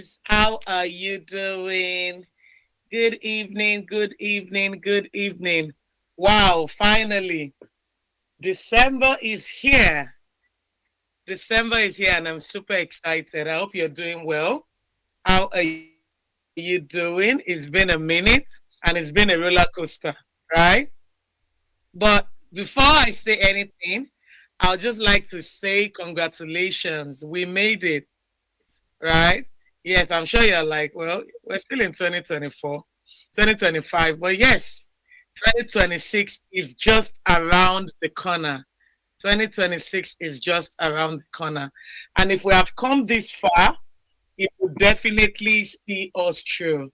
ladies. How are you doing? Good evening, good evening, good evening. Wow, finally, December is here. December is here, and I'm super excited. I hope you're doing well. How are you doing? It's been a minute, and it's been a roller coaster, right? But before I say anything, I'll just like to say congratulations. We made it, right? Yes, I'm sure you're like, well, we're still in 2024, 2025, but yes, 2026 is just around the corner. 2026 is just around the corner. And if we have come this far, it will definitely see us through,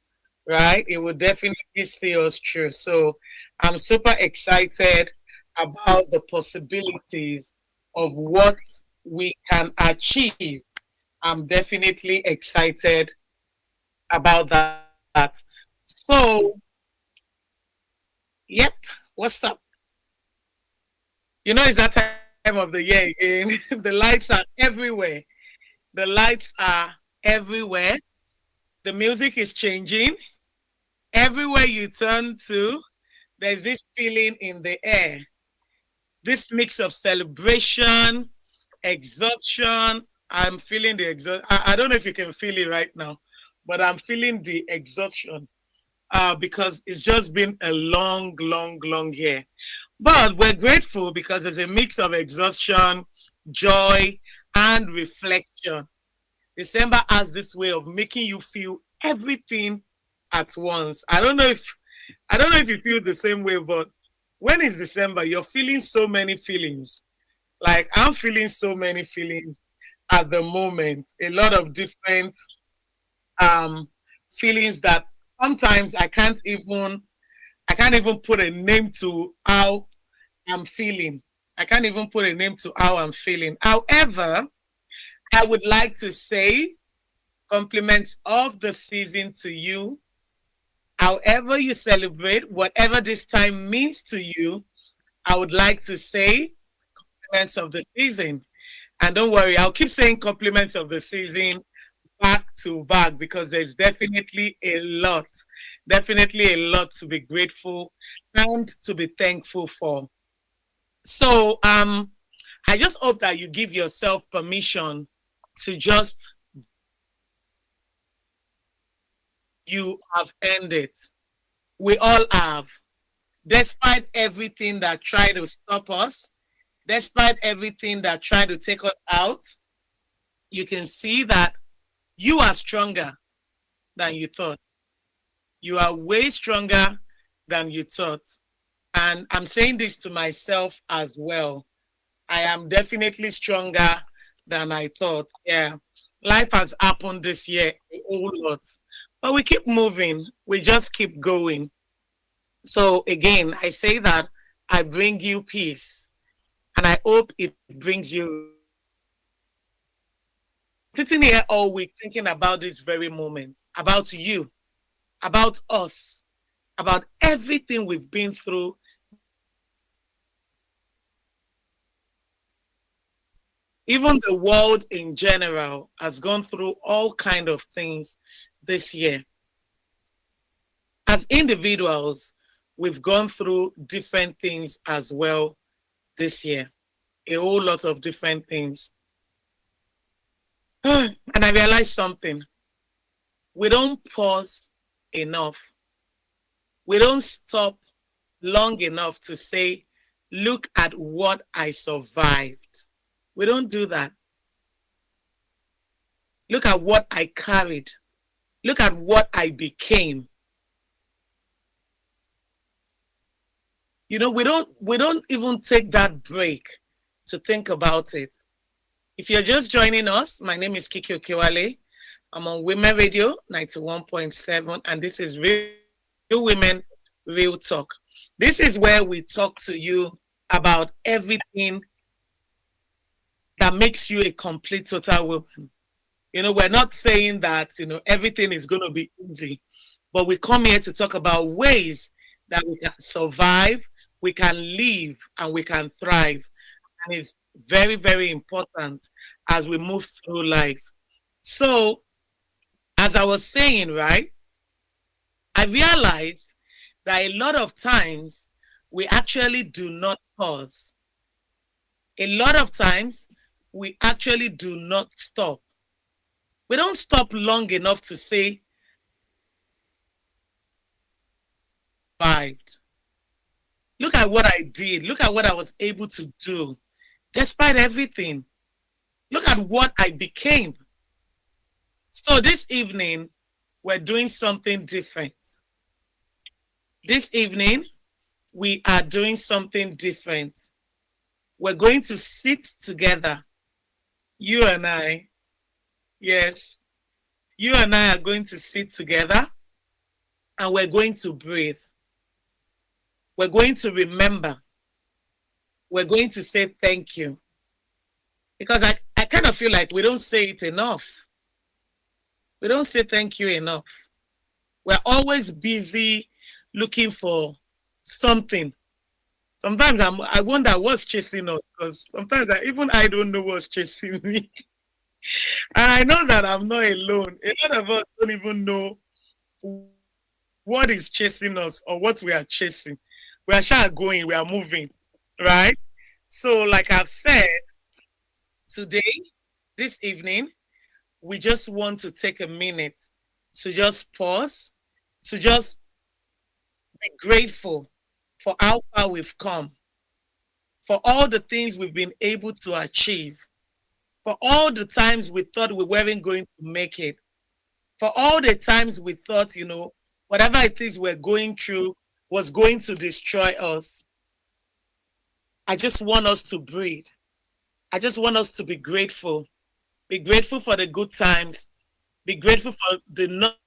right? It will definitely see us through. So I'm super excited about the possibilities of what we can achieve. I'm definitely excited about that. So, yep, what's up? You know, it's that time of the year again. The lights are everywhere. The lights are everywhere. The music is changing. Everywhere you turn to, there's this feeling in the air. This mix of celebration, exhaustion. I'm feeling the exhaustion. I don't know if you can feel it right now, but I'm feeling the exhaustion because it's just been a long, long, long year. But we're grateful because there's a mix of exhaustion, joy, and reflection. December has this way of making you feel everything at once. I don't know if you feel the same way, but when it's December, you're feeling so many feelings. Like I'm feeling so many feelings at the moment. A lot of different um feelings that sometimes I can't even put a name to how I'm feeling. I can't even put a name to how I'm feeling. However, I would like to say compliments of the season to you. However, you celebrate, whatever this time means to you, I would like to say compliments of the season. And don't worry, I'll keep saying compliments of the season back to back because there's definitely a lot to be grateful and to be thankful for. So, I just hope that you give yourself permission to just you have earned it. We all have. Despite everything that tried to stop us, despite everything that tried to take us out, you can see that you are stronger than you thought. You are way stronger than you thought. And I'm saying this to myself as well. I am definitely stronger than I thought. Yeah. Life has happened this year a whole lot. But we keep moving. We just keep going. So again, I say that I bring you peace. And I hope it brings you sitting here all week thinking about this very moment, about you, about us, about everything we've been through even the world in general has gone through all kind of things this year. As individuals, we've gone through different things as well this year. A whole lot of different things. And I realized something. We don't pause enough. We don't stop long enough to say, look at what I survived. We don't do that. Look at what I carried. Look at what I became. You know, we don't even take that break to think about it. If you're just joining us, my name is Kiki Okewale. I'm on Women Radio 91.7, and this is Real Women, Real Talk. This is where we talk to you about everything that makes you a complete total woman. You know, we're not saying that, everything is going to be easy, but we come here to talk about ways that we can survive, we can live, and we can thrive. And it's very, very important as we move through life. So as I was saying, right, I realized that a lot of times we actually do not pause. A lot of times we actually do not stop. We don't stop long enough to say, survived. Look at what I did. Look at what I was able to do. Despite everything, look at what I became. So this evening, we're doing something different. This evening, we are doing something different. We're going to sit together, you and I. Yes, you and I are going to sit together and we're going to breathe. We're going to remember. We're going to say thank you. Because I kind of feel like we don't say it enough. We don't say thank you enough. We're always busy looking for something. Sometimes I wonder what's chasing us, because sometimes I don't know what's chasing me. And I know that I'm not alone. A lot of us don't even know what is chasing us or what we are chasing. We are sure going, we are moving, right? So, like I've said, today, this evening, we just want to take a minute to just pause, to just be grateful for how far we've come, for all the things we've been able to achieve, for all the times we thought we weren't going to make it, for all the times we thought, whatever it is we're going through was going to destroy us. I just want us to breathe. I just want us to be grateful. Be grateful for the good times. Be grateful for the not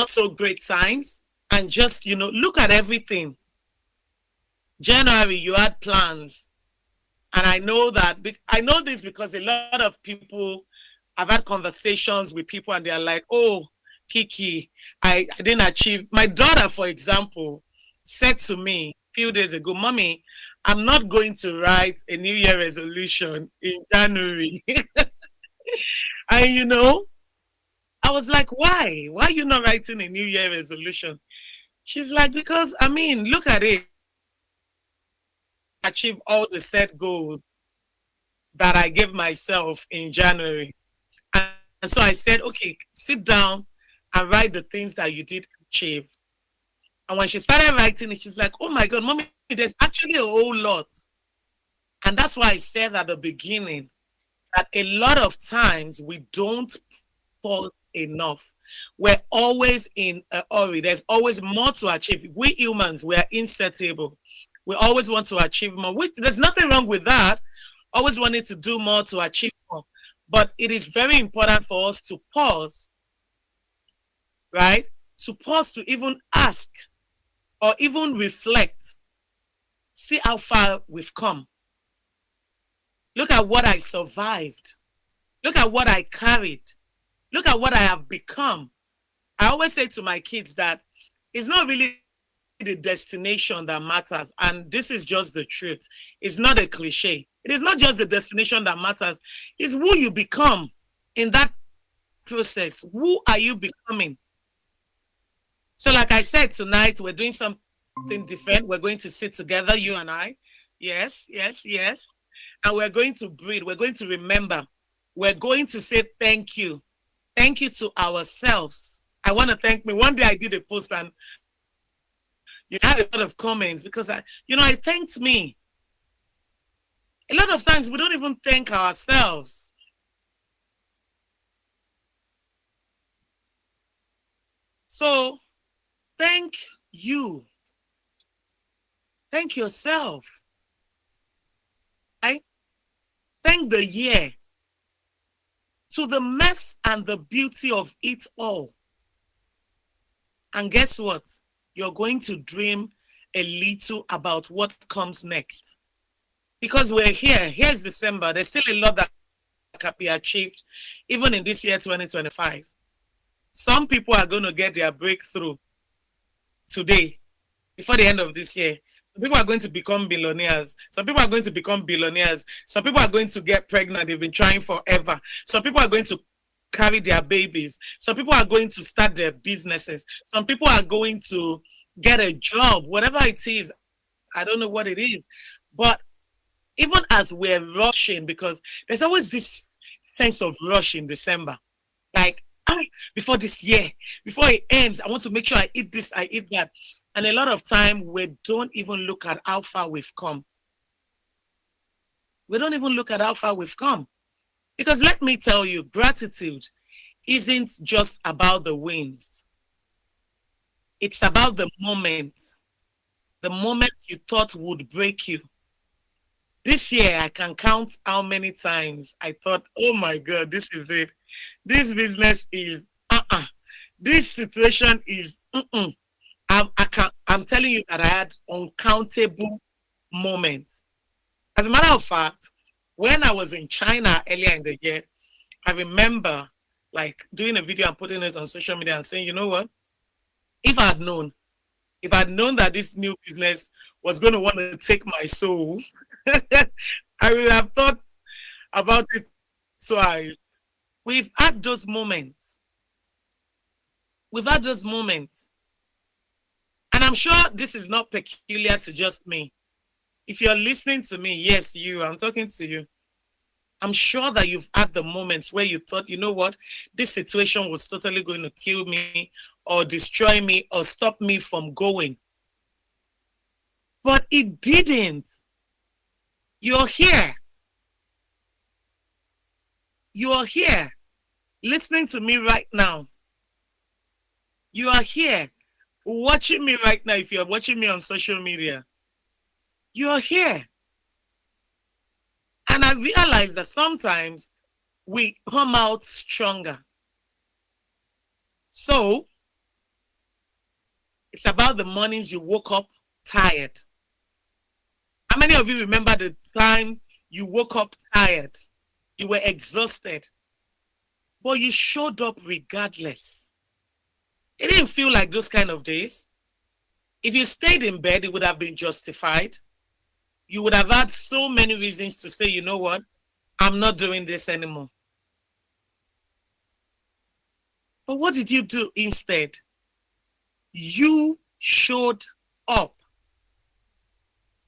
so great times. And just, look at everything. January, you had plans. And I know this because a lot of people, I've had conversations with people and they're like, oh, Kiki, I didn't achieve. My daughter, for example, said to me a few days ago, Mommy, I'm not going to write a New Year resolution in January. And I was like, why? Why are you not writing a New Year resolution? She's like, because, look at it. Achieve all the set goals that I gave myself in January. And so I said, okay, sit down and write the things that you did achieve. And when she started writing it, she's like, oh my God, Mommy, there's actually a whole lot. And that's why I said at the beginning that a lot of times we don't pause enough. We're always in a hurry. There's always more to achieve. We humans, we are insatiable. We always want to achieve more. There's nothing wrong with that. Always wanting to do more to achieve more. But it is very important for us to pause, right? To pause to even ask or even reflect. See how far we've come. Look at what I survived. Look at what I carried. Look at what I have become. I always say to my kids that it's not really the destination that matters. And this is just the truth. It's not a cliche. It is not just the destination that matters. It's who you become in that process. Who are you becoming? So like I said, tonight we're doing something different. We're going to sit together, you and I. Yes, yes, yes. And we're going to breathe. We're going to remember. We're going to say thank you. Thank you to ourselves. I want to thank me. One day I did a post and you had a lot of comments because I thanked me. A lot of times we don't even thank ourselves. So thank you. Thank yourself. Right? Thank the year. To the mess and the beauty of it all. And guess what? You're going to dream a little about what comes next. Because we're here. Here's December. There's still a lot that can be achieved, even in this year, 2025. Some people are going to get their breakthrough today, before the end of this year. Some people are going to become billionaires. Some people are going to become billionaires. Some people are going to get pregnant. They've been trying forever. Some people are going to carry their babies. Some people are going to start their businesses. Some people are going to get a job, whatever it is. I don't know what it is. But even as we're rushing, because there's always this sense of rush in December. Like, before this year, before it ends, I want to make sure I eat this, I eat that. And a lot of time we don't even look at how far we've come. We don't even look at how far we've come. Because let me tell you, gratitude isn't just about the wins. It's about the moment you thought would break you. This year, I can count how many times I thought, oh my God, this is it. This business is, this situation is, I'm telling you that I had uncountable moments. As a matter of fact, when I was in China earlier in the year, I remember like doing a video and putting it on social media and saying, you know what? If I had known, if I'd known that this new business was going to want to take my soul, I would have thought about it twice. We've had those moments. We've had those moments. And I'm sure this is not peculiar to just me. If you're listening to me, yes, I'm talking to you. I'm sure that you've had the moments where you thought, you know what, this situation was totally going to kill me or destroy me or stop me from going. But it didn't. You're here. You are here listening to me right now. You are here watching me right now if you're watching me on social media. You are here. And I realize that sometimes we come out stronger. So it's about the mornings you woke up tired. How many of you remember the time you woke up tired? You were exhausted, but you showed up regardless. It didn't feel like those kind of days. If you stayed in bed, it would have been justified. You would have had so many reasons to say, you know what, I'm not doing this anymore. But what did you do instead? You showed up.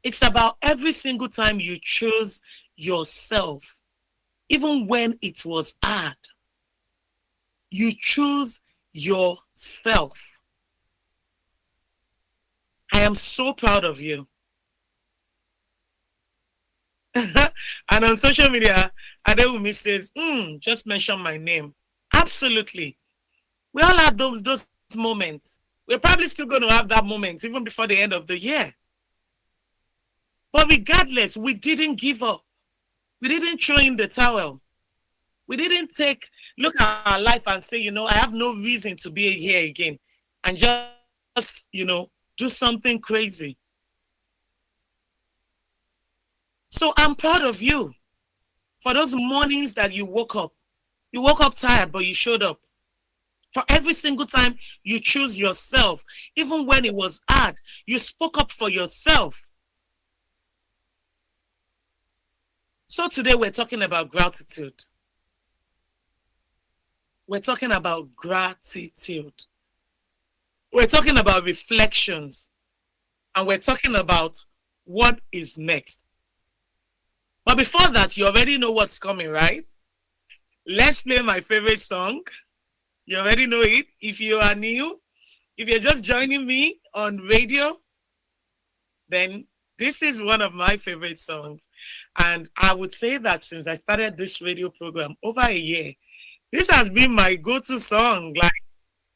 It's about every single time you chose yourself, even when it was hard. You choose yourself. I am so proud of you. And on social media, Adewumi says, just mention my name. Absolutely. We all have those moments. We're probably still going to have that moment even before the end of the year. But regardless, we didn't give up. We didn't throw in the towel. We didn't look at our life and say, you know, I have no reason to be here again. And just, do something crazy. So I'm proud of you for those mornings that you woke up. You woke up tired, but you showed up. For every single time you choose yourself, even when it was hard, you spoke up for yourself. So today we're talking about gratitude. We're talking about gratitude. We're talking about reflections. And we're talking about what is next. But before that, you already know what's coming, right? Let's play my favorite song. You already know it. If you are new, if you're just joining me on radio, then this is one of my favorite songs. And I would say that since I started this radio program over a year, this has been my go-to song. Like,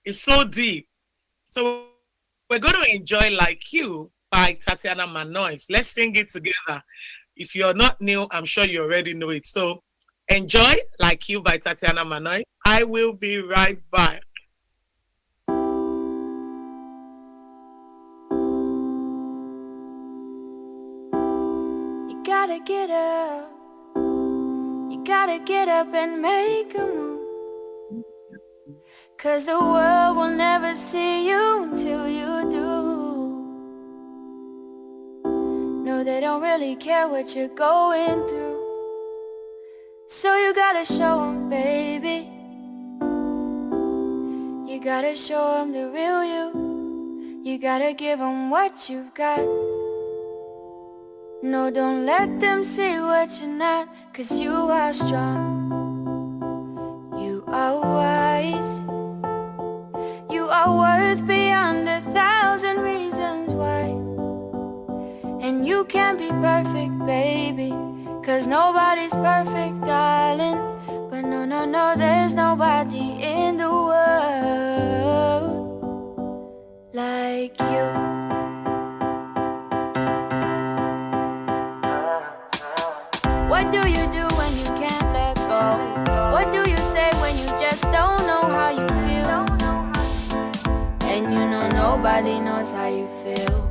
it's so deep. So we're going to enjoy Like You by Tatiana Manois. Let's sing it together. If you're not new, I'm sure you already know it. So enjoy Like You by Tatiana Manois. I will be right back. You gotta get up. You gotta get up and make a move. 'Cause the world will never see you until you do. No, they don't really care what you're going through. So you gotta show them, baby. You gotta show them the real you. You gotta give them what you've got. No, don't let them see what you're not, 'cause you are strong. You are wise. You are worth beyond 1,000 reasons why. And you can't be perfect, baby, 'cause nobody's perfect, darling. But no, no, no, there's nobody in the world like you. What do you do when you can't let go? What do you say when you just don't know how you feel? And you know nobody knows how you feel,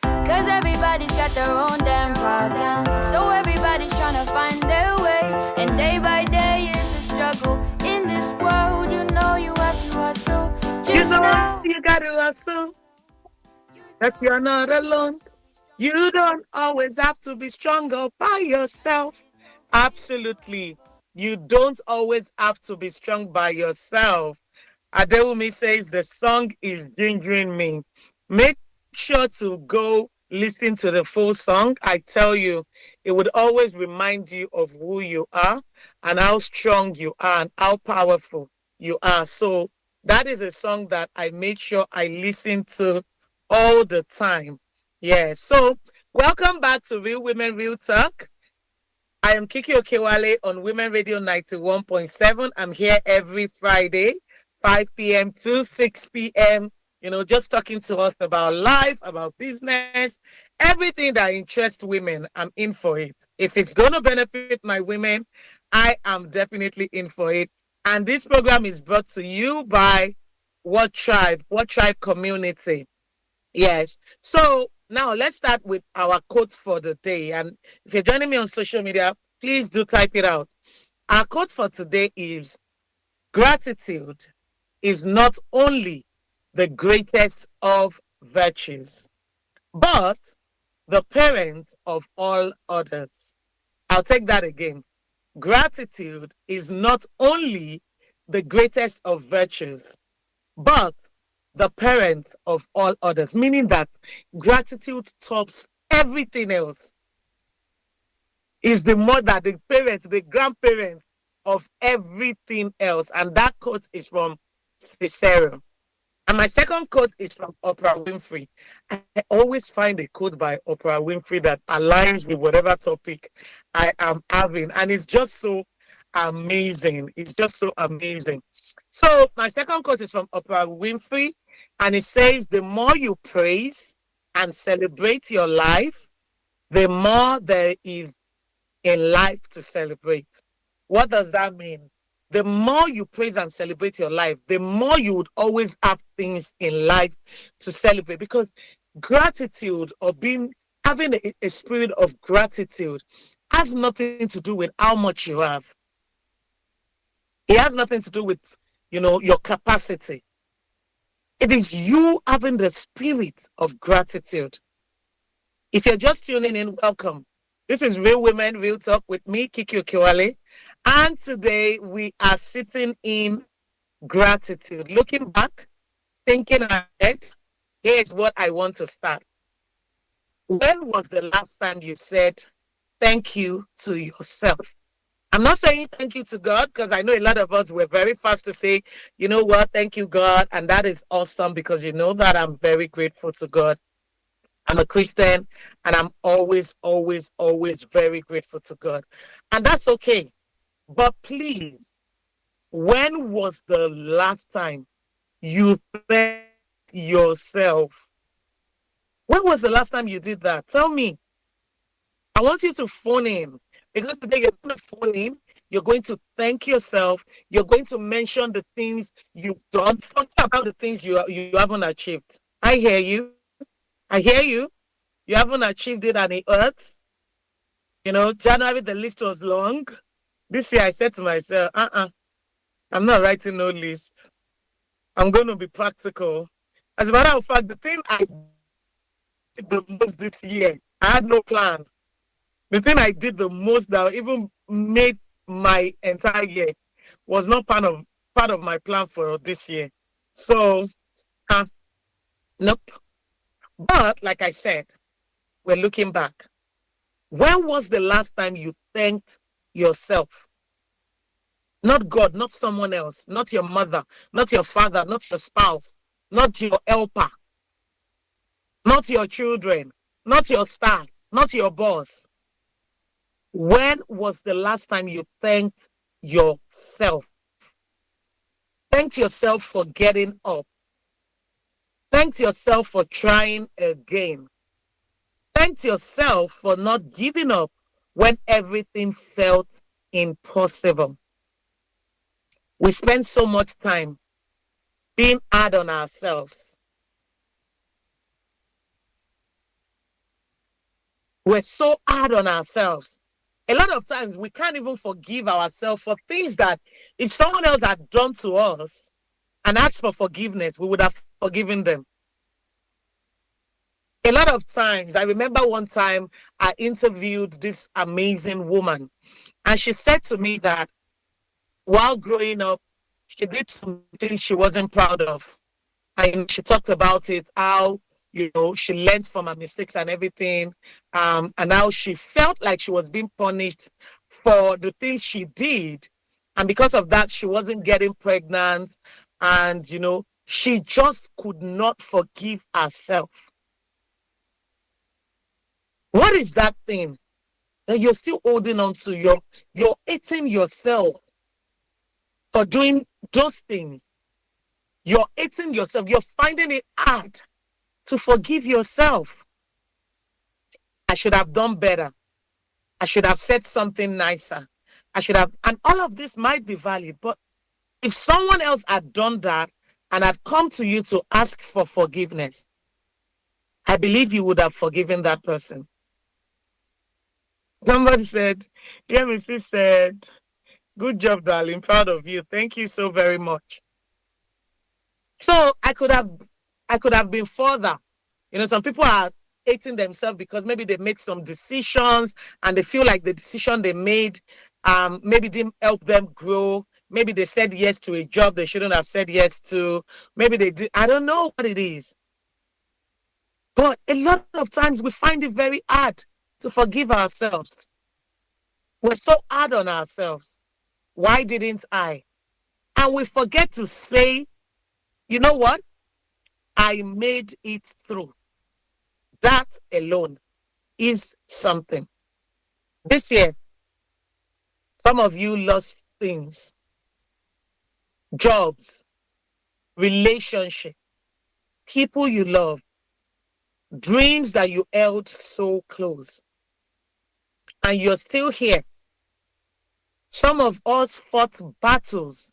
'cause everybody's got their own damn problem. So everybody's trying to find their way, and day by day is a struggle. In this world, you know you have to hustle. You Just know know you gotta hustle, that you're not alone. You don't always have to be stronger by yourself. Absolutely. You don't always have to be strong by yourself. Adewumi says the song is gingering me. Make sure to go listen to the full song. I tell you, it would always remind you of who you are and how strong you are and how powerful you are. So that is a song that I make sure I listen to all the time. Yeah. So welcome back to Real Women, Real Talk. I am Kiki Okewale on Women Radio 91.7. I'm here every Friday, 5 p.m. to 6 p.m. Just talking to us about life, about business, everything that interests women. I'm in for it. If it's going to benefit my women, I am definitely in for it. And this program is brought to you by What Tribe Community. Yes. So now let's start with our quote for the day. And if you're joining me on social media, please do type it out. Our quote for today is: gratitude is not only the greatest of virtues, but the parent of all others. I'll take that again. Gratitude is not only the greatest of virtues, but the parent of all others, meaning that gratitude tops everything else, is the mother, the parents, the grandparents of everything else. And that quote is from Cicero. And my second quote is from Oprah Winfrey. I always find a quote by Oprah Winfrey that aligns with whatever topic I am having. And it's just so amazing. It's just so amazing. So my second quote is from Oprah Winfrey. And it says, the more you praise and celebrate your life, the more there is in life to celebrate. What does that mean? The more you praise and celebrate your life, the more you would always have things in life to celebrate, because gratitude, or having a spirit of gratitude, has nothing to do with how much you have. It has nothing to do with, your capacity. It is you having the spirit of gratitude. If you're just tuning in, welcome. This is Real Women, Real Talk with me, Kiki Okewale. And today we are sitting in gratitude. Looking back, thinking ahead, here's what I want to start. When was the last time you said thank you to yourself? I'm not saying thank you to God, because I know a lot of us were very fast to say, you know what, thank you, God. And that is awesome, because you know that I'm very grateful to God. I'm a Christian, and I'm always, always, always very grateful to God. And that's okay. But please, when was the last time you thanked yourself? When was the last time you did that? Tell me. I want you to phone in, because today you're going to phone in. You're going to thank yourself. You're going to mention the things you've done. Forget about the things you haven't achieved. I hear you. I hear you. You haven't achieved it, and it hurts. January, the list was long. This year I said to myself, I'm not writing no list. I'm going to be practical. As a matter of fact, the thing I did the most this year, I had no plan. The thing I did the most that even made my entire year was not part of my plan for this year. So, uh, nope. But like I said, we're looking back. When was the last time you thanked yourself? Not God, not someone else, not your mother, not your father, not your spouse, not your helper, not your children, not your staff, not your boss. When was the last time you thanked yourself? Thanked yourself for getting up. Thanked yourself for trying again. Thanked yourself for not giving up when everything felt impossible. We spend so much time being hard on ourselves. We're so hard on ourselves. A lot of times we can't even forgive ourselves for things that if someone else had done to us and asked for forgiveness, we would have forgiven them. A lot of times, I remember one time I interviewed this amazing woman, and she said to me that while growing up, she did some things she wasn't proud of. And she talked about it, how, she learned from her mistakes and everything, and how she felt like she was being punished for the things she did. And because of that, she wasn't getting pregnant. And, she just could not forgive herself. What is that thing that you're still holding on to? You're hating yourself for doing those things. You're hating yourself. You're finding it hard to forgive yourself. I should have done better. I should have said something nicer. I should have, and all of this might be valid, but if someone else had done that and had come to you to ask for forgiveness, I believe you would have forgiven that person. Somebody said, Yemisi said, good job, darling. Proud of you. Thank you so very much. So I could have been further. Some people are hating themselves because maybe they made some decisions and they feel like the decision they made maybe didn't help them grow. Maybe they said yes to a job they shouldn't have said yes to. Maybe they did. I don't know what it is. But a lot of times we find it very hard to forgive ourselves. We're so hard on ourselves. Why didn't I? And we forget to say, you know what? I made it through. That alone is something. This year, some of you lost things, jobs, relationship, people you love, dreams that you held so close. And you're still here. Some of us fought battles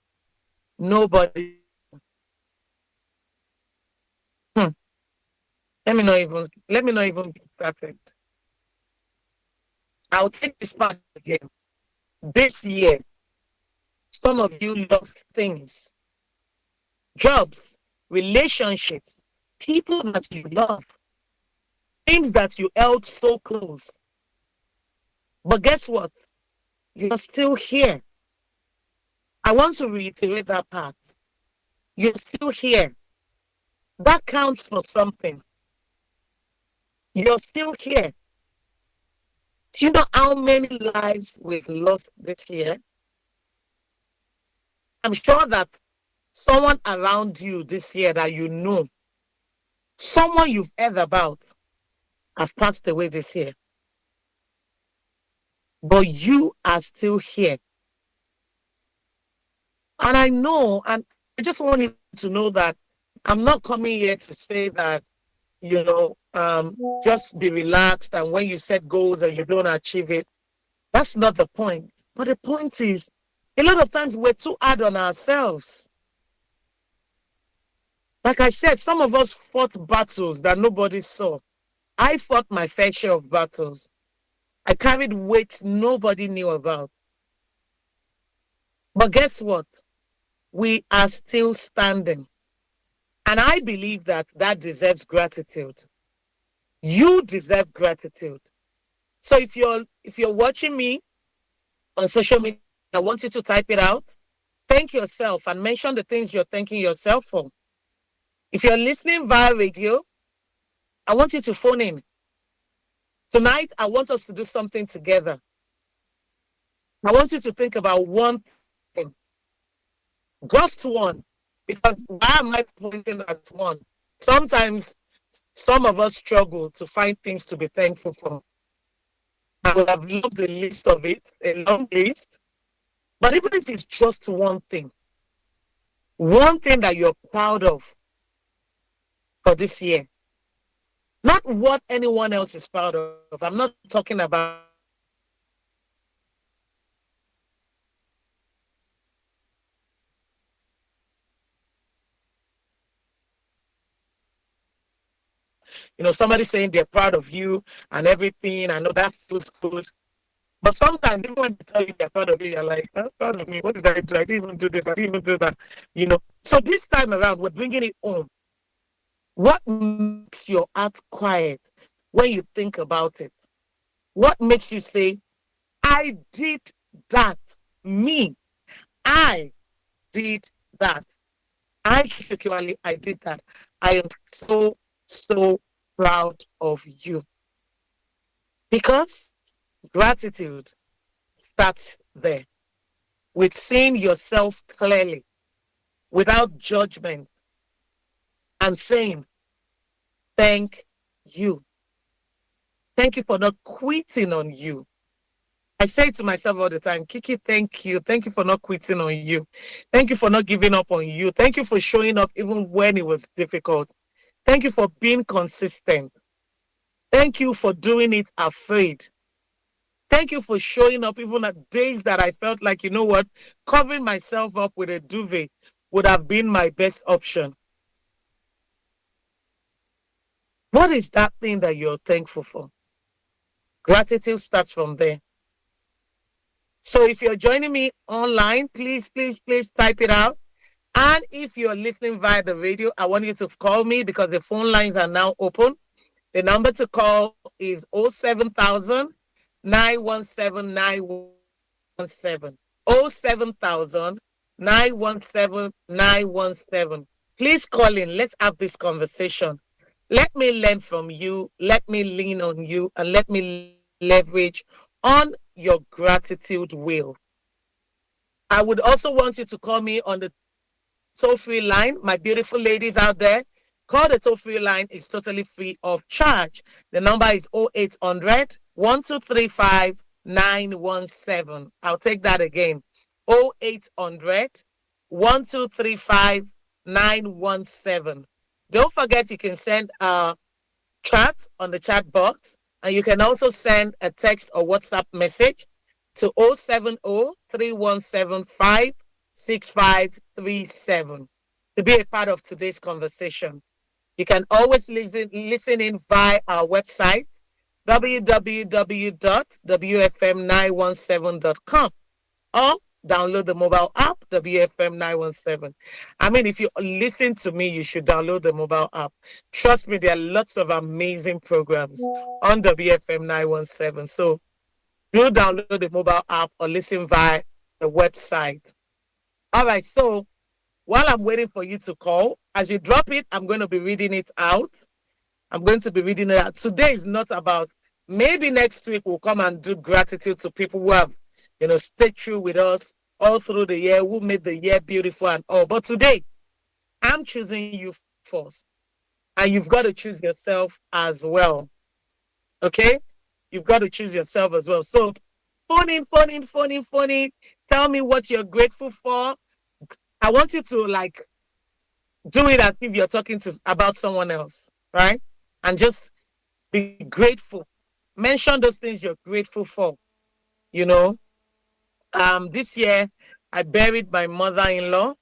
nobody. Hmm. Let me not even get started. I'll take this part again. This year, some of you lost things, jobs, relationships, people that you love, things that you held so close. But guess what? You're still here. I want to reiterate that part. You're still here. That counts for something. You're still here. Do you know how many lives we've lost this year? I'm sure that someone around you this year that you know, someone you've heard about, has passed away this year. But you are still here. And I know, and I just want you to know that I'm not coming here to say that, just be relaxed. And when you set goals and you don't achieve it, that's not the point. But the point is, a lot of times we're too hard on ourselves. Like I said, some of us fought battles that nobody saw. I fought my fair share of battles. I carried weight nobody knew about. But guess what? We are still standing. And I believe that that deserves gratitude. You deserve gratitude. So if you're watching me on social media, I want you to type it out. Thank yourself and mention the things you're thanking yourself for. If you're listening via radio, I want you to phone in. Tonight, I want us to do something together. I want you to think about one thing, just one. Because why am I pointing at one? Sometimes some of us struggle to find things to be thankful for. I would have loved a list of it, a long list. But even if it's just one thing that you're proud of for this year, not what anyone else is proud of. I'm not talking about somebody saying they're proud of you and everything. I know that feels good. But sometimes, even when they tell you they're proud of you, you're like, oh, proud of me. What did I do? I didn't even do this. I didn't even do that. So this time around, we're bringing it home. What makes your heart quiet when you think about it? What makes you say, I did that? Me, I did that. I, Kiki Okewale, I did that. I am so, so proud of you. Because gratitude starts there with seeing yourself clearly, without judgment, and saying, thank you. Thank you for not quitting on you. I say to myself all the time, Kiki, thank you. Thank you for not quitting on you. Thank you for not giving up on you. Thank you for showing up even when it was difficult. Thank you for being consistent. Thank you for doing it afraid. Thank you for showing up even at days that I felt like, you know what, covering myself up with a duvet would have been my best option. What is that thing that you're thankful for? Gratitude starts from there. So if you're joining me online, please, please, please type it out. And if you're listening via the radio, I want you to call me because the phone lines are now open. The number to call is 07000 917 917. 07000 917 917. Please call in. Let's have this conversation. Let me learn from you. Let me lean on you and let me leverage on your gratitude wheel. I would also want you to call me on the toll free line. My beautiful ladies out there, call the toll free line. It's totally free of charge. The number is 0800 1235 917. I'll take that again. 0800 1235 917. Don't forget you can send a chat on the chat box, and you can also send a text or WhatsApp message to 070-3175-6537 to be a part of today's conversation. You can always listen in via our website, www.wfm917.com, or download the mobile app, WFM917. I mean, if you listen to me, you should download the mobile app. Trust me, there are lots of amazing programs on WFM917. So do download the mobile app or listen via the website. All right, so while I'm waiting for you to call, as you drop it, I'm going to be reading it out. I'm going to be reading it out. Today is not about, maybe next week we'll come and do gratitude to people who have, stayed true with us all through the year, who made the year beautiful and all. But today, I'm choosing you first. And you've got to choose yourself as well. Okay? You've got to choose yourself as well. So, phone in. Tell me what you're grateful for. I want you to do it as if you're talking to about someone else, right? And just be grateful. Mention those things you're grateful for. You know, this year I buried my mother-in-law,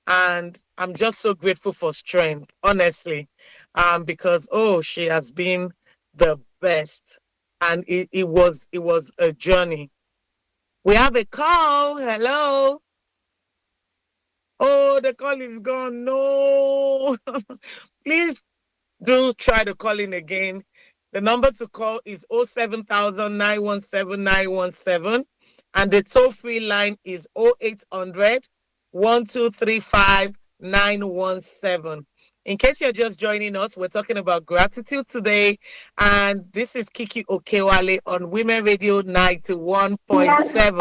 and I'm just so grateful for strength, honestly, because she has been the best, and it was a journey. We have a call. Hello. Oh, the call is gone. No. Please do try to call in again. The number to call is 07000 and the toll free line is 0800 1235 917. In case you're just joining us, we're talking about gratitude today. And this is Kiki Okewale on Women Radio 91.7.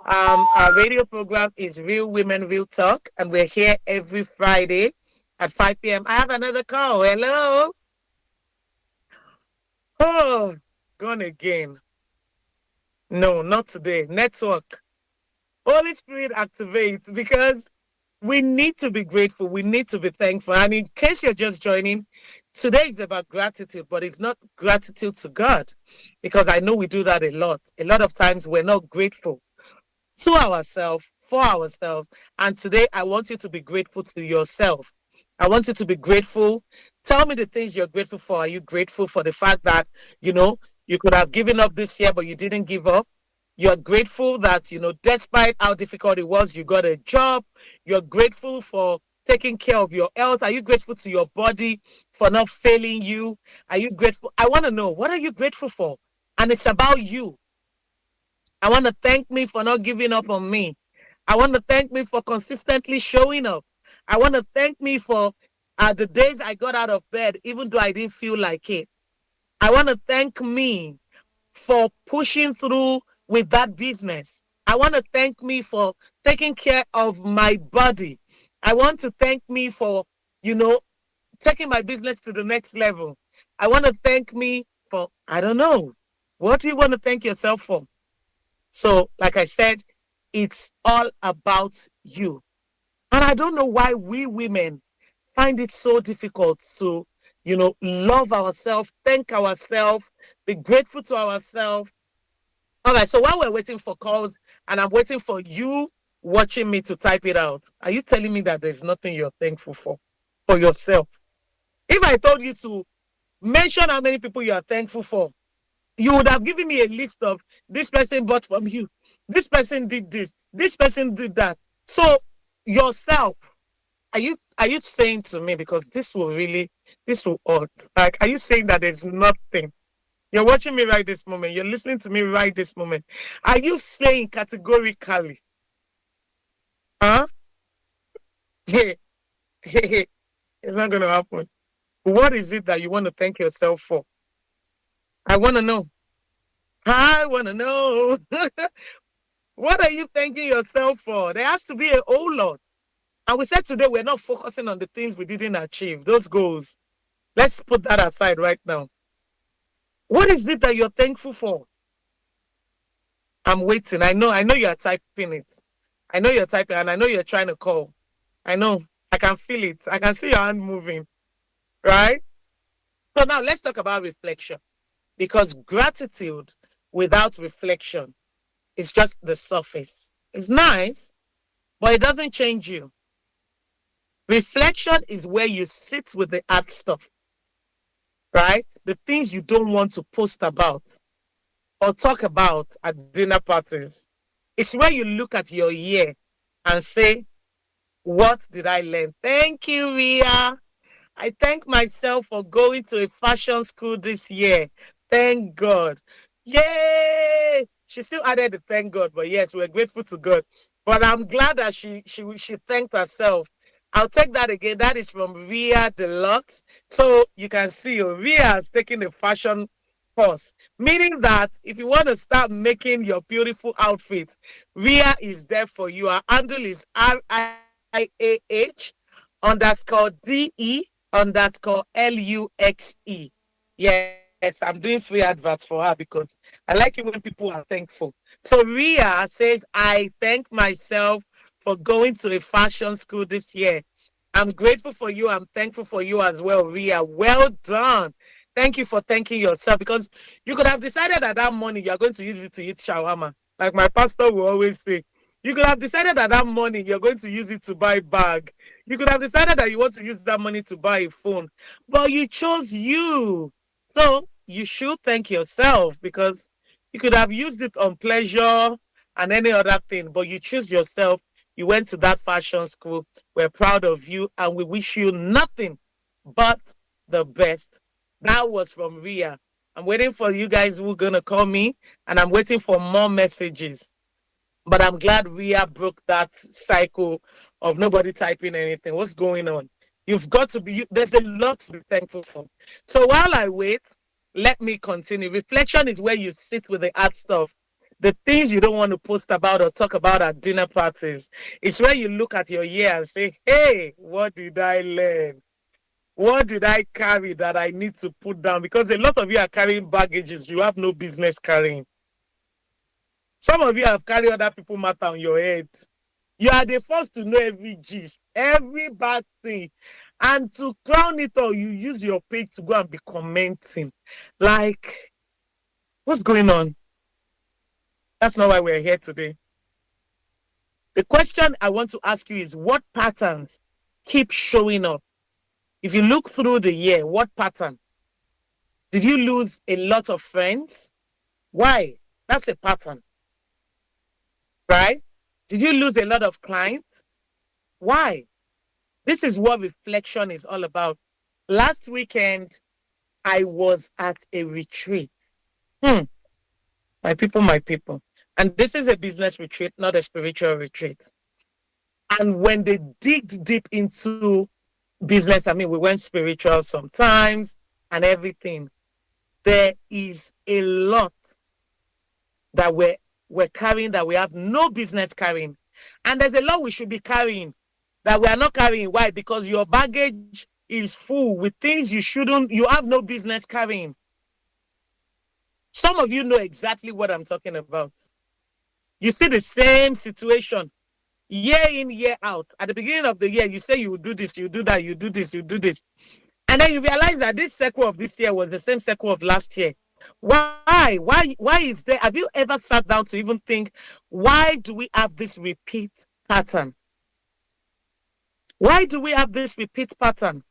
Our radio program is Real Women, Real Talk. And we're here every Friday at 5 p.m. I have another call. Hello. Oh, gone again. No, not today. Network. Holy Spirit activate because we need to be grateful. We need to be thankful. And in case you're just joining, today is about gratitude, but it's not gratitude to God because I know we do that a lot. A lot of times we're not grateful to ourselves, for ourselves. And today I want you to be grateful to yourself. I want you to be grateful. Tell me the things you're grateful for. Are you grateful for the fact that, you could have given up this year, but you didn't give up? You're grateful that, despite how difficult it was, you got a job. You're grateful for taking care of your health. Are you grateful to your body for not failing you? Are you grateful? I want to know, what are you grateful for? And it's about you. I want to thank me for not giving up on me. I want to thank me for consistently showing up. I want to thank me for the days I got out of bed, even though I didn't feel like it. I want to thank me for pushing through with that business. I want to thank me for taking care of my body. I want to thank me for, taking my business to the next level. I want to thank me for, I don't know. What do you want to thank yourself for? So, like I said, it's all about you. And I don't know why we women find it so difficult to, love ourselves, thank ourselves, be grateful to ourselves. All right, so while we're waiting for calls and I'm waiting for you watching me to type it out, are you telling me that there's nothing you're thankful for yourself? If I told you to mention how many people you are thankful for, you would have given me a list of this person bought from you, this person did this person did that. So yourself, are you saying to me, because this will hurt. Like, are you saying that there's nothing? You're watching me right this moment. You're listening to me right this moment. Are you saying categorically, huh? Hey, hey, it's not going to happen. What is it that you want to thank yourself for? I want to know. I want to know. What are you thanking yourself for? There has to be a whole lot. And we said today we're not focusing on the things we didn't achieve, those goals. Let's put that aside right now. What is it that you're thankful for? I'm waiting. I know you're typing it. I know you're typing and I know you're trying to call. I know. I can feel it. I can see your hand moving. Right? So now let's talk about reflection. Because gratitude without reflection is just the surface. It's nice, but it doesn't change you. Reflection is where you sit with the hard stuff, right? The things you don't want to post about or talk about at dinner parties. It's where you look at your year and say, what did I learn? Thank you, Ria. I thank myself for going to a fashion school this year. Thank God. Yay! She still added the thank God, but yes, we're grateful to God. But I'm glad that she thanked herself. I'll take that again. That is from Ria Deluxe. So you can see Ria has taken a fashion course, meaning that if you want to start making your beautiful outfits, Ria is there for you. Our handle is RIAH_DE_LUXE. Yes, I'm doing free adverts for her because I like it when people are thankful. So Ria says, I thank myself for going to a fashion school this year. I'm grateful for you. I'm thankful for you as well, Ria. Well done. Thank you for thanking yourself because you could have decided that money you're going to use it to eat shawarma. Like my pastor will always say, you could have decided that money you're going to use it to buy bag. You could have decided that you want to use that money to buy a phone, but you chose you. So you should thank yourself because you could have used it on pleasure and any other thing, but you choose yourself. You went to that fashion school. We're proud of you and we wish you nothing but the best. That was from Ria. I'm waiting for you guys who are going to call me and I'm waiting for more messages. But I'm glad Ria broke that cycle of nobody typing anything. What's going on? You've got to be, there's a lot to be thankful for. So while I wait, let me continue. Reflection is where you sit with the hard stuff, the things you don't want to post about or talk about at dinner parties. It's where you look at your year and say, hey, what did I learn? What did I carry that I need to put down? Because a lot of you are carrying baggages you have no business carrying. Some of you have carried other people's matter on your head. You are the first to know every gist, every bad thing. And to crown it all, you use your page to go and be commenting. Like, what's going on? That's not why we're here today. The question I want to ask you is, what patterns keep showing up? If you look through the year, what pattern? Did you lose a lot of friends? Why? That's a pattern. Right? Did you lose a lot of clients? Why? This is what reflection is all about. Last weekend, I was at a retreat. My people, my people. And this is a business retreat, not a spiritual retreat. And when they digged deep into business, I mean, we went spiritual sometimes and everything. There is a lot that we're carrying that we have no business carrying. And there's a lot we should be carrying that we are not carrying. Why? Because your baggage is full with things you have no business carrying. Some of you know exactly what I'm talking about. You see the same situation year in, year out. At the beginning of the year, you say you will do this, you do that, you do this, you do this. And then you realize that this cycle of this year was the same cycle of last year. Why? Why is there? Have you ever sat down to even think, why do we have this repeat pattern? Why do we have this repeat pattern?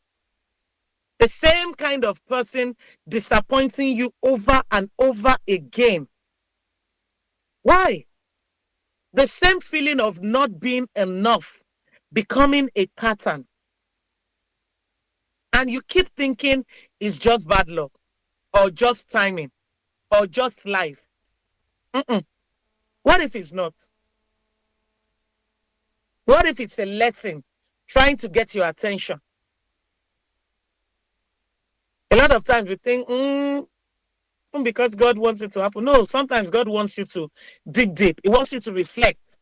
The same kind of person disappointing you over and over again. Why? The same feeling of not being enough becoming a pattern. And you keep thinking it's just bad luck, or just timing, or just life. What if it's not? What if it's a lesson trying to get your attention? A lot of times we think, because God wants it to happen. No, sometimes God wants you to dig deep. He wants you to reflect.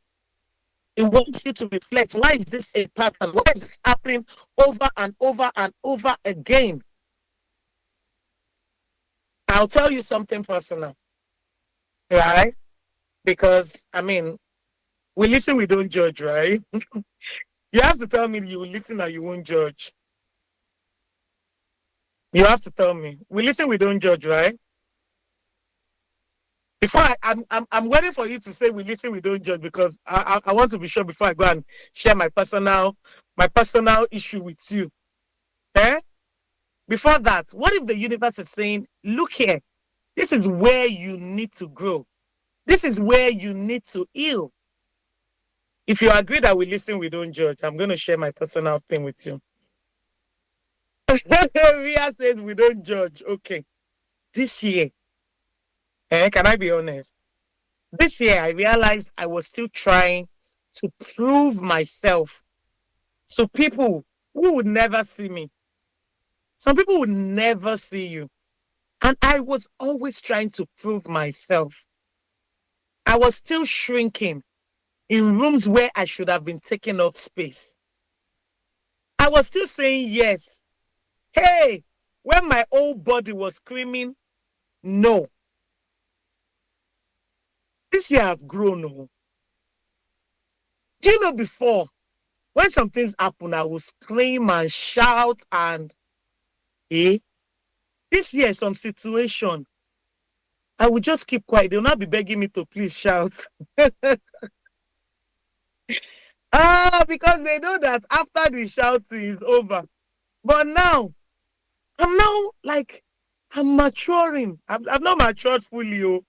He wants you to reflect. Why is this a pattern? Why is this happening over and over and over again? I'll tell you something personal, right? Because, I mean, we listen, we don't judge, right? You have to tell me you will listen and you won't judge. You have to tell me. We listen, we don't judge, right? Before I'm waiting for you to say we listen, we don't judge, because I want to be sure before I go and share my personal issue with you. Before that, what if the universe is saying, look here, this is where you need to grow. This is where you need to heal. If you agree that we listen, we don't judge, I'm going to share my personal thing with you. Ria says we don't judge. Okay. This year, can I be honest? This year, I realized I was still trying to prove myself. So people who would never see me, some people would never see you. And I was always trying to prove myself. I was still shrinking in rooms where I should have been taking up space. I was still saying yes. Hey, when my whole body was screaming, no. This year I've grown. No. Do you know before, when some things happen, I will scream and shout and, this year, some situation, I will just keep quiet. They'll not be begging me to please shout. Because they know that after the shouting is over. But now, I'm maturing. I've not matured fully.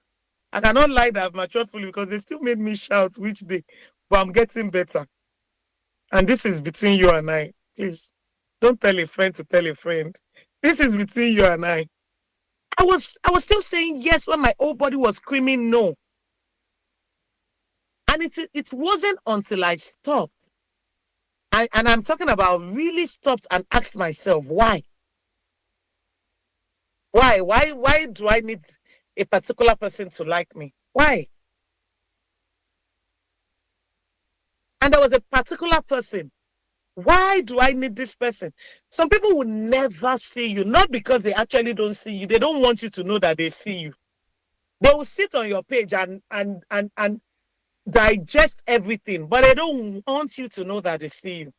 I cannot lie that I've matured fully, because they still made me shout which day. But I'm getting better. And this is between you and I. Please, don't tell a friend to tell a friend. This is between you and I. I was still saying yes when my whole body was screaming no. And it wasn't until I stopped And I'm talking about really stopped and asked myself, why? Why do I need a particular person to like me? Why? And there was a particular person. Why do I need this person? Some people will never see you, not because they actually don't see you. They don't want you to know that they see you. They will sit on your page and digest everything, but they don't want you to know that they see you.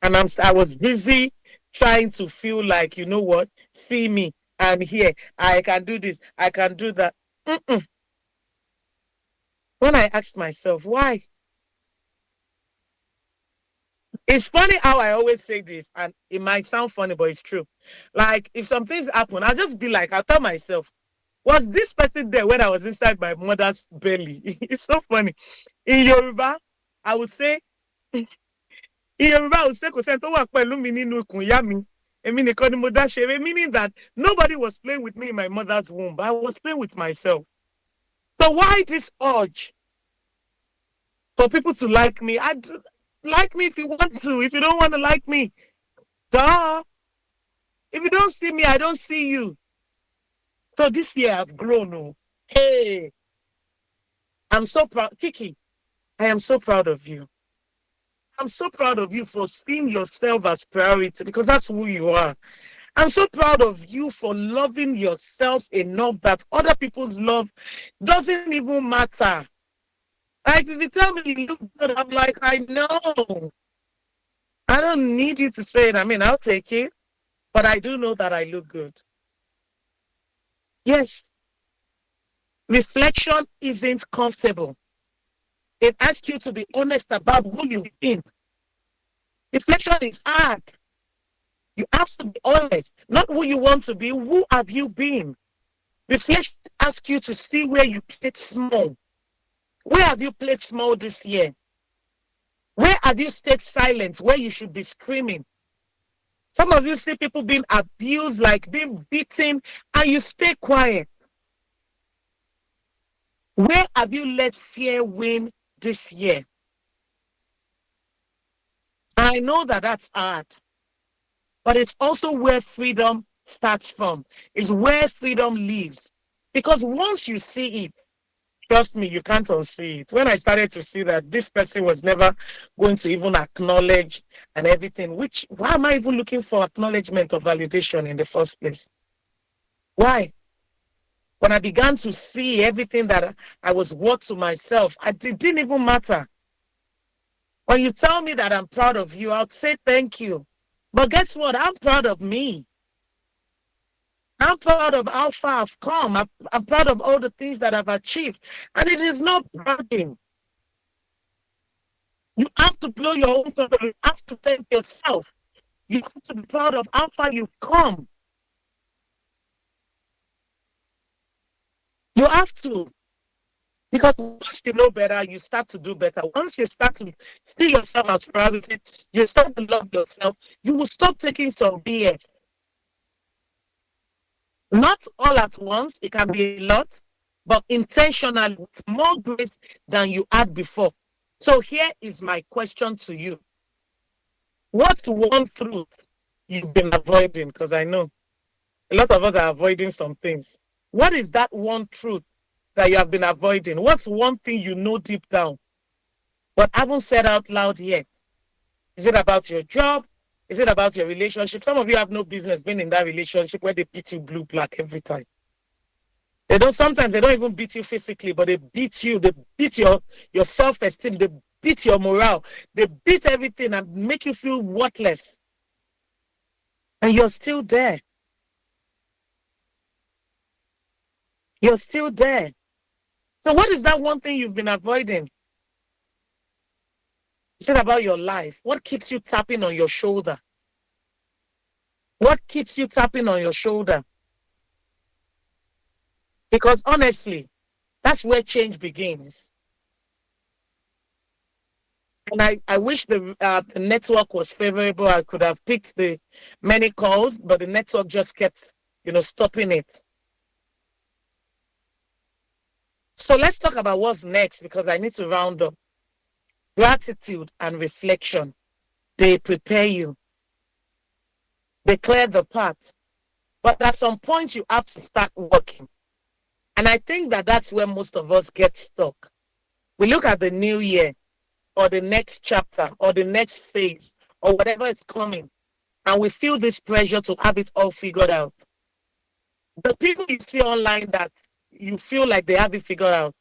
And I was busy trying to feel like, you know what? See me. I'm here. I can do this. I can do that. Mm-mm. When I asked myself, why? It's funny how I always say this, and it might sound funny, but it's true. Like, if some things happen, I'll just be like, I'll tell myself, was this person there when I was inside my mother's belly? It's so funny. In Yoruba, I would say, in Yoruba, I would say, kò sẹ́ni tó wà pẹ̀lú mi nínú ikùn ìyá mi. Èmi nìkan ni mo dá ṣeré, meaning that nobody was playing with me in my mother's womb, but I was playing with myself. So why this urge for people to like me? Like me if you want to. If you don't want to like me, duh. If you don't see me, I don't see you. So this year I've grown. Oh. Hey, I'm so proud. Kiki, I am so proud of you. I'm so proud of you for seeing yourself as priority because that's who you are. I'm so proud of you for loving yourself enough that other people's love doesn't even matter. Like if you tell me you look good, I'm like, I know. I don't need you to say it. I mean, I'll take it. But I do know that I look good. Yes, reflection isn't comfortable. It asks you to be honest about who you've been. Reflection is hard. You have to be honest, not who you want to be. Who have you been? Reflection asks you to see where you played small. Where have you played small this year? Where have you stayed silent where you should be screaming? Some of you see people being abused, like being beaten, and you stay quiet. Where have you let fear win this year? I know that that's hard, but it's also where freedom starts from. It's where freedom lives. Because once you see it, trust me, you can't unsee it. When I started to see that this person was never going to even acknowledge and everything, which, why am I even looking for acknowledgement or validation in the first place? Why? When I began to see everything that I was worth to myself, it didn't even matter. When you tell me that I'm proud of you, I'll say thank you. But guess what? I'm proud of me. I'm proud of how far I've come. I'm proud of all the things that I've achieved. And it is not bragging. You have to blow your own trumpet. You have to thank yourself. You have to be proud of how far you've come. You have to. Because once you know better, you start to do better. Once you start to see yourself as priority, you start to love yourself, you will stop taking some BS. Not all at once, it can be a lot, but intentionally with more grace than you had before. So here is my question to you. What's one truth you've been avoiding? Because I know a lot of us are avoiding some things. What is that one truth that you have been avoiding? What's one thing you know deep down, but haven't said out loud yet? Is it about your job? Is it about your relationship? Some of you have no business being in that relationship where they beat you blue, black every time. They don't, sometimes they don't even beat you physically, but they beat you, they beat your self-esteem, they beat your morale, they beat everything and make you feel worthless. And you're still there. You're still there. So what is that one thing you've been avoiding? Is it about your life? What keeps you tapping on your shoulder? What keeps you tapping on your shoulder? Because honestly, that's where change begins. And I wish the network was favorable. I could have picked the many calls, but the network just kept, stopping it. So let's talk about what's next because I need to round up. Gratitude and reflection. They prepare you, they clear the path. But at some point, you have to start working. And I think that that's where most of us get stuck. We look at the new year or the next chapter or the next phase or whatever is coming, and we feel this pressure to have it all figured out. The people you see online that you feel like they have it figured out,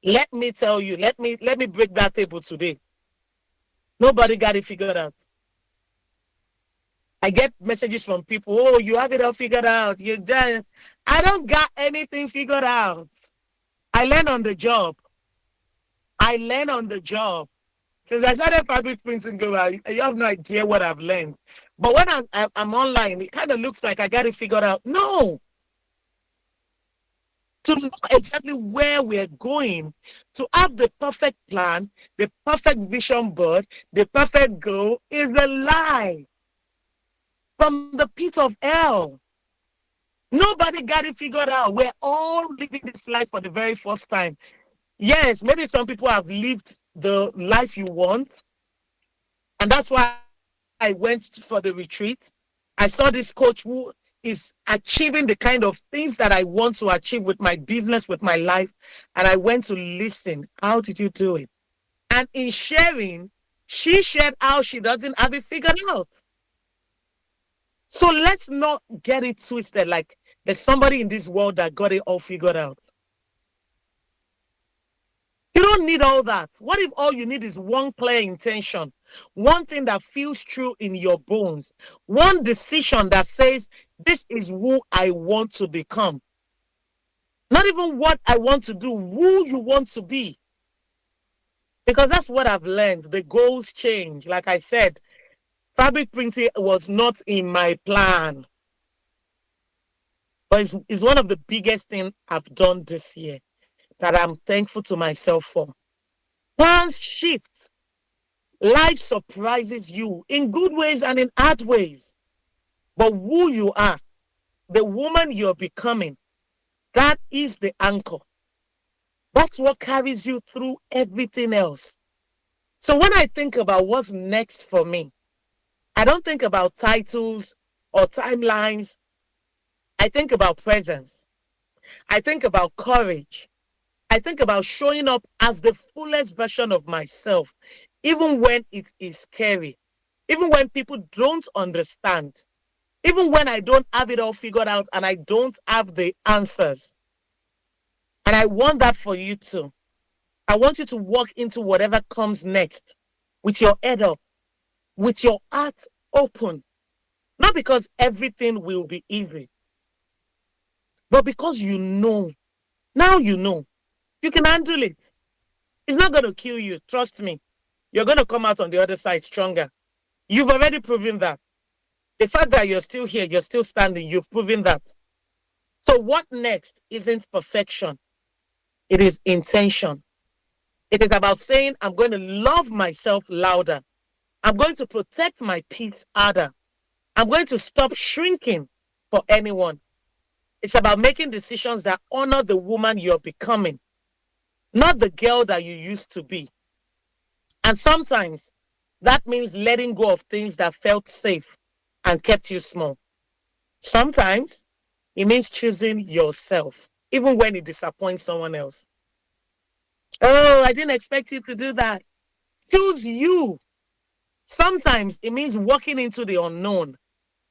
let me tell you, let me break that table today. Nobody got it figured out. I get messages from people, oh, you have it all figured out. You're done. I don't got anything figured out. I learn on the job. I learn on the job. Since I started fabric printing, girl, you have no idea what I've learned. But when I'm online, it kind of looks like I got it figured out. No. To know exactly where we're going, to have the perfect plan, the perfect vision board, the perfect goal is a lie from the pit of hell. Nobody got it figured out. We're all living this life for the very first time. Yes, maybe some people have lived the life you want, and that's why I went for the retreat. I saw this coach who is achieving the kind of things that I want to achieve with my business, with my life, and I went to listen. How did you do it? And in sharing, she shared how she doesn't have it figured out. So let's not get it twisted like there's somebody in this world that got it all figured out. You don't need all that. What if all you need is one clear intention, one thing that feels true in your bones, one decision that says, this is who I want to become? Not even what I want to do, who you want to be. Because that's what I've learned. The goals change. Like I said, fabric printing was not in my plan. But it's one of the biggest things I've done this year that I'm thankful to myself for. Plans shift. Life surprises you in good ways and in hard ways. But who you are, the woman you're becoming, that is the anchor. That's what carries you through everything else. So when I think about what's next for me, I don't think about titles or timelines. I think about presence. I think about courage. I think about showing up as the fullest version of myself, even when it is scary, even when people don't understand, even when I don't have it all figured out and I don't have the answers. And I want that for you too. I want you to walk into whatever comes next with your head up, with your heart open. Not because everything will be easy, but because you know. Now you know. You can handle it. It's not going to kill you. Trust me. You're going to come out on the other side stronger. You've already proven that. The fact that you're still here, you're still standing, you've proven that. So what next isn't perfection. It is intention. It is about saying, I'm going to love myself louder. I'm going to protect my peace harder. I'm going to stop shrinking for anyone. It's about making decisions that honor the woman you're becoming, not the girl that you used to be. And sometimes that means letting go of things that felt safe and kept you small. Sometimes it means choosing yourself, even when it disappoints someone else. Oh, I didn't expect you to do that. Choose you. Sometimes it means walking into the unknown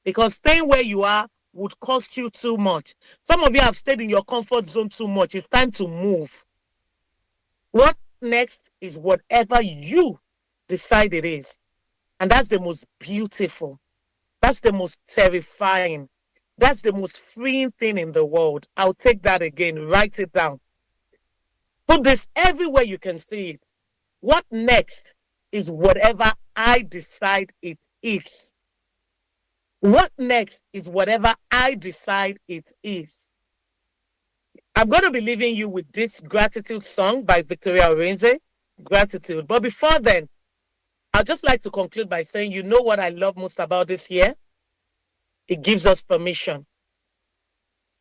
because staying where you are would cost you too much. Some of you have stayed in your comfort zone too much. It's time to move. What next is whatever you decide it is. And that's the most beautiful. That's the most terrifying. That's the most freeing thing in the world. I'll take that again. Write it down. Put this everywhere you can see it. What next is whatever I decide it is. What next is whatever I decide it is. I'm going to be leaving you with this gratitude song by Victoria Orenze, Gratitude. But before then, I'd just like to conclude by saying, you know what I love most about this year? It gives us permission.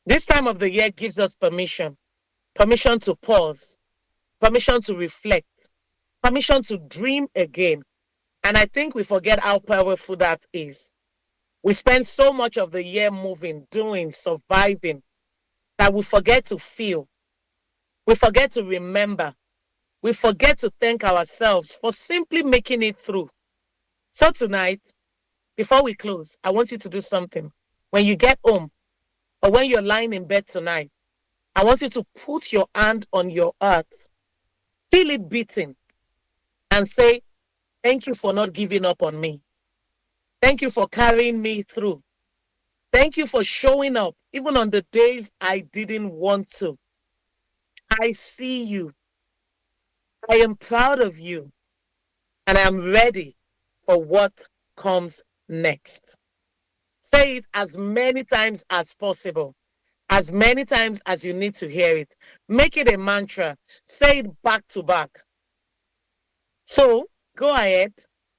This time of the year gives us permission. Permission to pause. Permission to reflect. Permission to dream again. And I think we forget how powerful that is. We spend so much of the year moving, doing, surviving, that we forget to feel. We forget to remember. We forget to thank ourselves for simply making it through. So tonight, before we close, I want you to do something. When you get home or when you're lying in bed tonight, I want you to put your hand on your heart, feel it beating, and say, thank you for not giving up on me. Thank you for carrying me through. Thank you for showing up even on the days I didn't want to. I see you. I am proud of you. And I am ready for what comes next. Say it as many times as possible, as many times as you need to hear it. Make it a mantra. Say it back to back. So go ahead,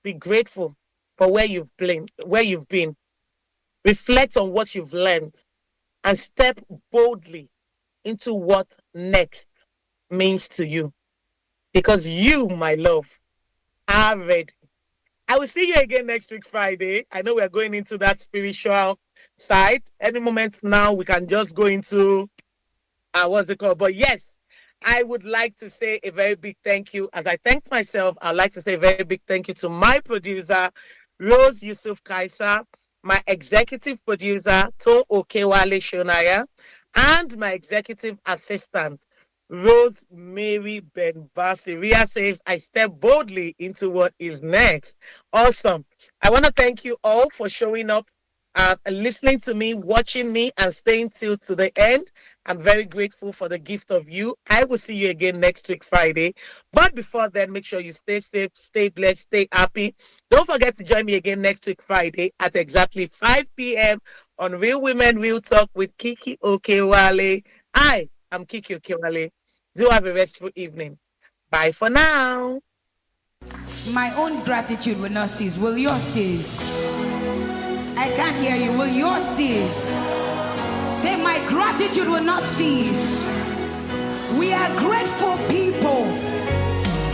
be grateful for where you've been. Reflect on what you've learned and step boldly into what next means to you. Because you, my love, are ready. I will see you again next week, Friday. I know we're going into that spiritual side. Any moment now, we can just go into what's it called? But yes, I would like to say a very big thank you. As I thanked myself, I'd like to say a very big thank you to my producer, Rose Yusuf Kaisa, my executive producer, To Okewale Shonaya, and my executive assistant, Rose Mary Benbasi. Ria says, I step boldly into what is next. Awesome. I want to thank you all for showing up, listening to me, watching me, and staying till to the end. I'm very grateful for the gift of you. I will see you again next week, Friday. But before then, make sure you stay safe, stay blessed, stay happy. Don't forget to join me again next week, Friday at exactly 5 p.m. on Real Women, Real Talk with Kiki Okewale. I am Kiki Okewale. Do have a restful evening. Bye for now. My own gratitude will not cease. Will yours cease? I can't hear you. Will yours cease? Say, my gratitude will not cease. We are grateful people.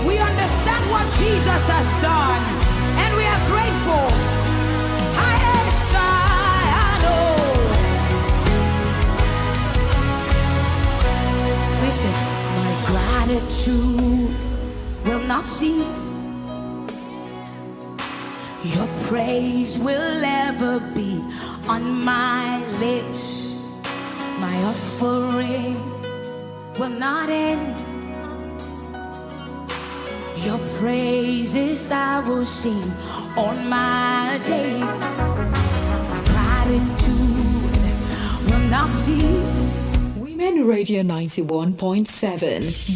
We understand what Jesus has done, and we are grateful. Listen, my gratitude will not cease. Your praise will ever be on my lips. My offering will not end. Your praises I will sing on my days. My gratitude will not cease. Women Radio 91.7.